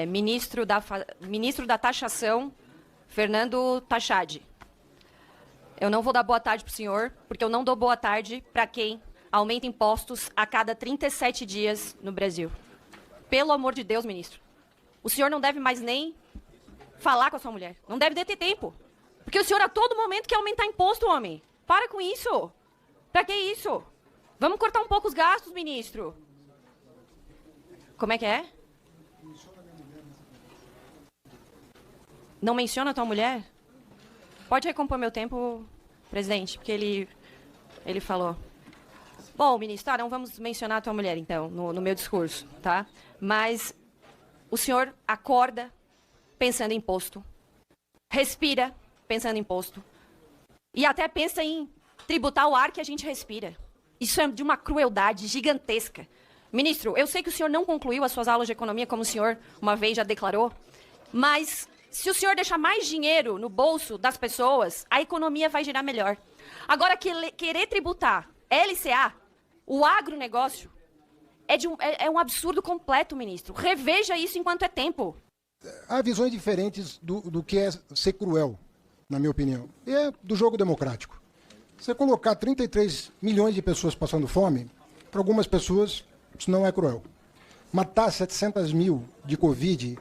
ministro da Taxação, Fernando Tachad. Eu não vou dar boa tarde para o senhor, porque eu não dou boa tarde para quem aumenta impostos a cada 37 dias no Brasil. Pelo amor de Deus, ministro. O senhor não deve mais nem falar com a sua mulher. Não deve ter tempo. Porque o senhor a todo momento quer aumentar imposto, homem. Para com isso. Pra que isso? Vamos cortar um pouco os gastos, ministro. Como é que é? Não menciona a tua mulher? Pode recompor meu tempo, presidente, porque ele falou. Bom, ministro, não vamos mencionar a tua mulher, então, no meu discurso, tá? Mas o senhor acorda pensando em imposto, respira pensando em imposto, e até pensa em tributar o ar que a gente respira. Isso é de uma crueldade gigantesca. Ministro, eu sei que o senhor não concluiu as suas aulas de economia, como o senhor uma vez já declarou, mas se o senhor deixar mais dinheiro no bolso das pessoas, a economia vai girar melhor. Agora, querer tributar LCA, o agronegócio, é um absurdo completo, ministro. Reveja isso enquanto é tempo. Há visões diferentes do que é ser cruel, na minha opinião. E é do jogo democrático. Você colocar 33 milhões de pessoas passando fome, para algumas pessoas isso não é cruel. Matar 700 mil de Covid,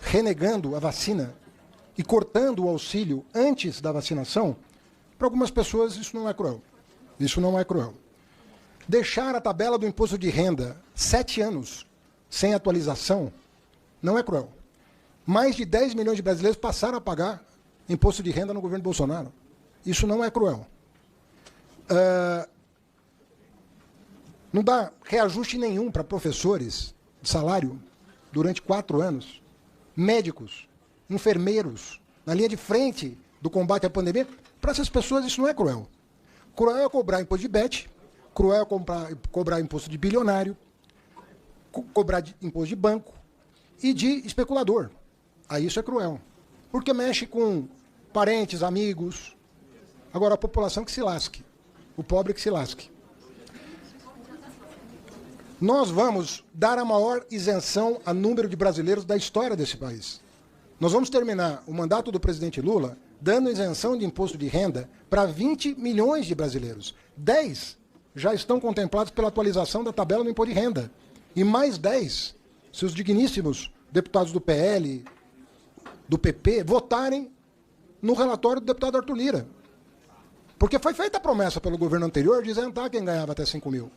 renegando a vacina e cortando o auxílio antes da vacinação, para algumas pessoas isso não é cruel. Isso não é cruel. Deixar a tabela do imposto de renda 7 anos sem atualização não é cruel. Mais de 10 milhões de brasileiros passaram a pagar imposto de renda no governo Bolsonaro. Isso não é cruel. Não dá reajuste nenhum para professores de salário durante 4 anos, médicos, enfermeiros, na linha de frente do combate à pandemia. Para essas pessoas isso não é cruel. Cruel é cobrar imposto de bet, cruel é cobrar imposto de bilionário, cobrar imposto de banco e de especulador. Aí isso é cruel. Porque mexe com parentes, amigos. Agora a população que se lasque. O pobre que se lasque. Nós vamos dar a maior isenção a número de brasileiros da história desse país. Nós vamos terminar o mandato do presidente Lula dando isenção de imposto de renda para 20 milhões de brasileiros. 10 já estão contemplados pela atualização da tabela do imposto de renda. E mais 10, se os digníssimos deputados do PL, do PP, votarem no relatório do deputado Arthur Lira. Porque foi feita a promessa pelo governo anterior de isentar quem ganhava até 5 mil.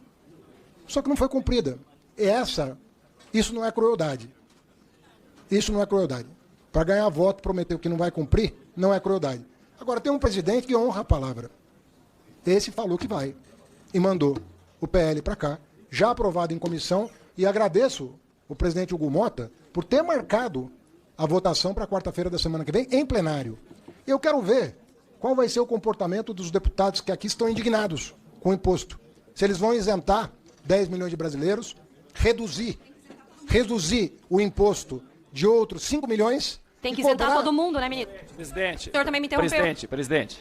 Só que não foi cumprida. Isso não é crueldade. Isso não é crueldade. Para ganhar voto, prometer o que não vai cumprir, não é crueldade. Agora, tem um presidente que honra a palavra. Esse falou que vai. E mandou o PL para cá, já aprovado em comissão, e agradeço o presidente Hugo Mota por ter marcado a votação para quarta-feira da semana que vem, em plenário. Eu quero ver qual vai ser o comportamento dos deputados que aqui estão indignados com o imposto. Se eles vão isentar 10 milhões de brasileiros, reduzir o imposto de outros 5 milhões... Tem que isentar todo mundo, né, ministro? Presidente. O senhor também me interrompeu. Presidente.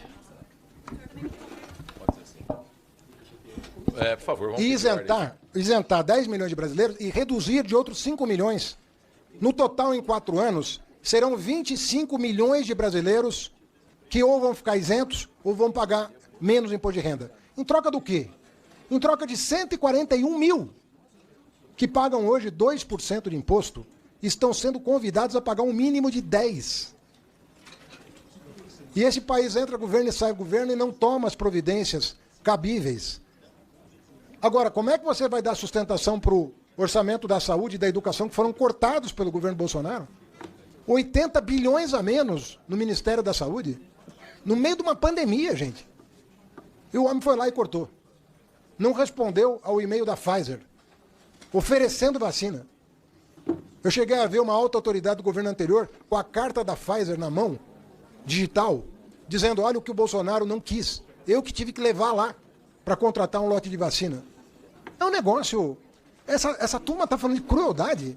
Por favor, vamos e isentar 10 milhões de brasileiros e reduzir de outros 5 milhões. No total, em 4 anos, serão 25 milhões de brasileiros que ou vão ficar isentos ou vão pagar menos imposto de renda. Em troca do quê? Em troca de 141 mil que pagam hoje 2% de imposto, estão sendo convidados a pagar um mínimo de 10%. E esse país entra governo e sai governo e não toma as providências cabíveis. Agora, como é que você vai dar sustentação para o orçamento da saúde e da educação que foram cortados pelo governo Bolsonaro? 80 bilhões a menos no Ministério da Saúde, no meio de uma pandemia, gente. E o homem foi lá e cortou. Não respondeu ao e-mail da Pfizer, oferecendo vacina. Eu cheguei a ver uma alta autoridade do governo anterior com a carta da Pfizer na mão, digital, dizendo, olha o que o Bolsonaro não quis. Eu que tive que levar lá para contratar um lote de vacina. É um negócio... Essa turma está falando de crueldade.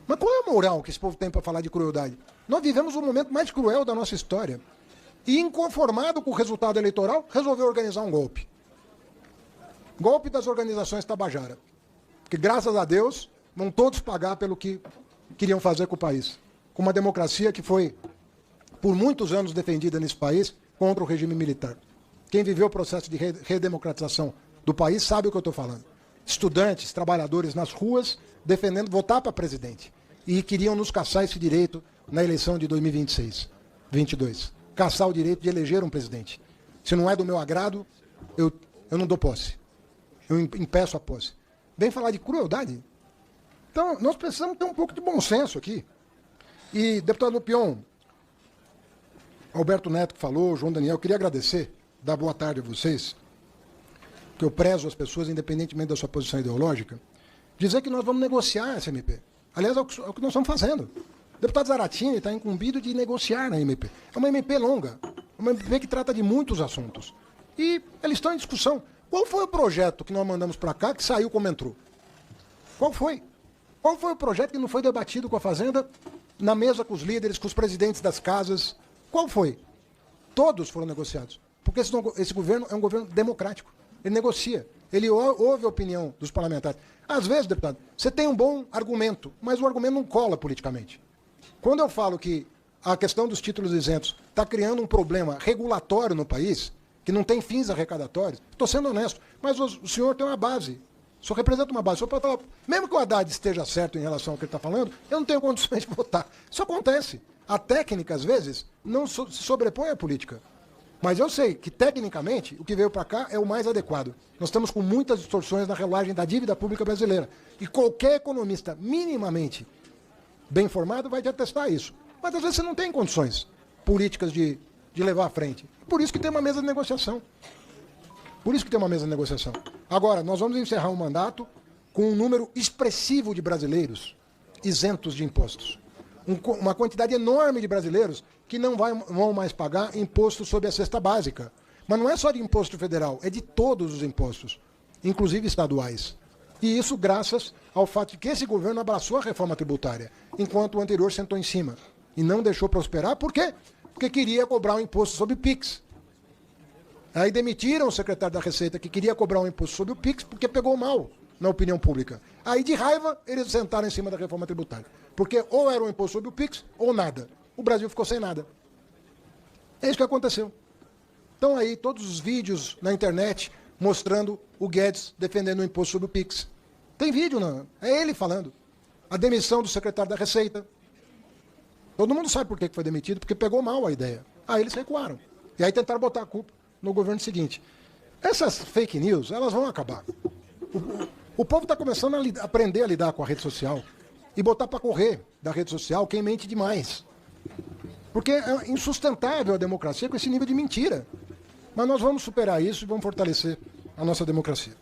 Mas qual é a moral que esse povo tem para falar de crueldade? Nós vivemos o momento mais cruel da nossa história. E, inconformado com o resultado eleitoral, resolveu organizar um golpe. Golpe das organizações Tabajara. Que, graças a Deus, vão todos pagar pelo que queriam fazer com o país. Com uma democracia que foi, por muitos anos, defendida nesse país contra o regime militar. Quem viveu o processo de redemocratização do país sabe o que eu estou falando. Estudantes, trabalhadores nas ruas, defendendo votar para presidente. E queriam nos caçar esse direito na eleição de 2026, 22. Caçar o direito de eleger um presidente. Se não é do meu agrado, eu não dou posse. Eu impeço a posse. Vem falar de crueldade? Então, nós precisamos ter um pouco de bom senso aqui. E, deputado Lupion, Alberto Neto que falou, João Daniel, eu queria agradecer, dar boa tarde a vocês, que eu prezo as pessoas, independentemente da sua posição ideológica, dizer que nós vamos negociar essa MP. Aliás, é o que nós estamos fazendo. O deputado Zaratini está incumbido de negociar na MP. É uma MP longa, uma MP que trata de muitos assuntos. E eles estão em discussão. Qual foi o projeto que nós mandamos para cá que saiu como entrou? Qual foi? Qual foi o projeto que não foi debatido com a Fazenda, na mesa com os líderes, com os presidentes das casas? Qual foi? Todos foram negociados. Porque esse governo é um governo democrático. Ele negocia. Ele ouve a opinião dos parlamentares. Às vezes, deputado, você tem um bom argumento, mas o argumento não cola politicamente. Quando eu falo que a questão dos títulos isentos está criando um problema regulatório no país, que não tem fins arrecadatórios, estou sendo honesto, mas o senhor tem uma base. O senhor representa uma base. O senhor pode falar, mesmo que o Haddad esteja certo em relação ao que ele está falando, eu não tenho condições de votar. Isso acontece. A técnica, às vezes, não se sobrepõe à política. Mas eu sei que, tecnicamente, o que veio para cá é o mais adequado. Nós estamos com muitas distorções na rolagem da dívida pública brasileira. E qualquer economista minimamente bem informado vai te atestar isso. Mas, às vezes, você não tem condições políticas de levar à frente. Por isso que tem uma mesa de negociação. Por isso que tem uma mesa de negociação. Agora, nós vamos encerrar um mandato com um número expressivo de brasileiros isentos de impostos. Uma quantidade enorme de brasileiros que não vão mais pagar imposto sobre a cesta básica. Mas não é só de imposto federal, é de todos os impostos, inclusive estaduais. E isso graças ao fato de que esse governo abraçou a reforma tributária, enquanto o anterior sentou em cima. E não deixou prosperar, por quê? Porque queria cobrar um imposto sobre o PIX. Aí demitiram o secretário da Receita que queria cobrar um imposto sobre o PIX porque pegou mal na opinião pública. Aí, de raiva, eles sentaram em cima da reforma tributária. Porque ou era um imposto sobre o PIX ou nada. O Brasil ficou sem nada. É isso que aconteceu. Então aí, todos os vídeos na internet mostrando o Guedes defendendo o imposto sobre o PIX. Tem vídeo, não? É ele falando. A demissão do secretário da Receita. Todo mundo sabe por que foi demitido, porque pegou mal a ideia. Aí eles recuaram. E aí tentaram botar a culpa no governo seguinte. Essas fake news, elas vão acabar. O povo está começando a aprender a lidar com a rede social e botar para correr da rede social quem mente demais. Porque é insustentável a democracia com esse nível de mentira. Mas nós vamos superar isso e vamos fortalecer a nossa democracia.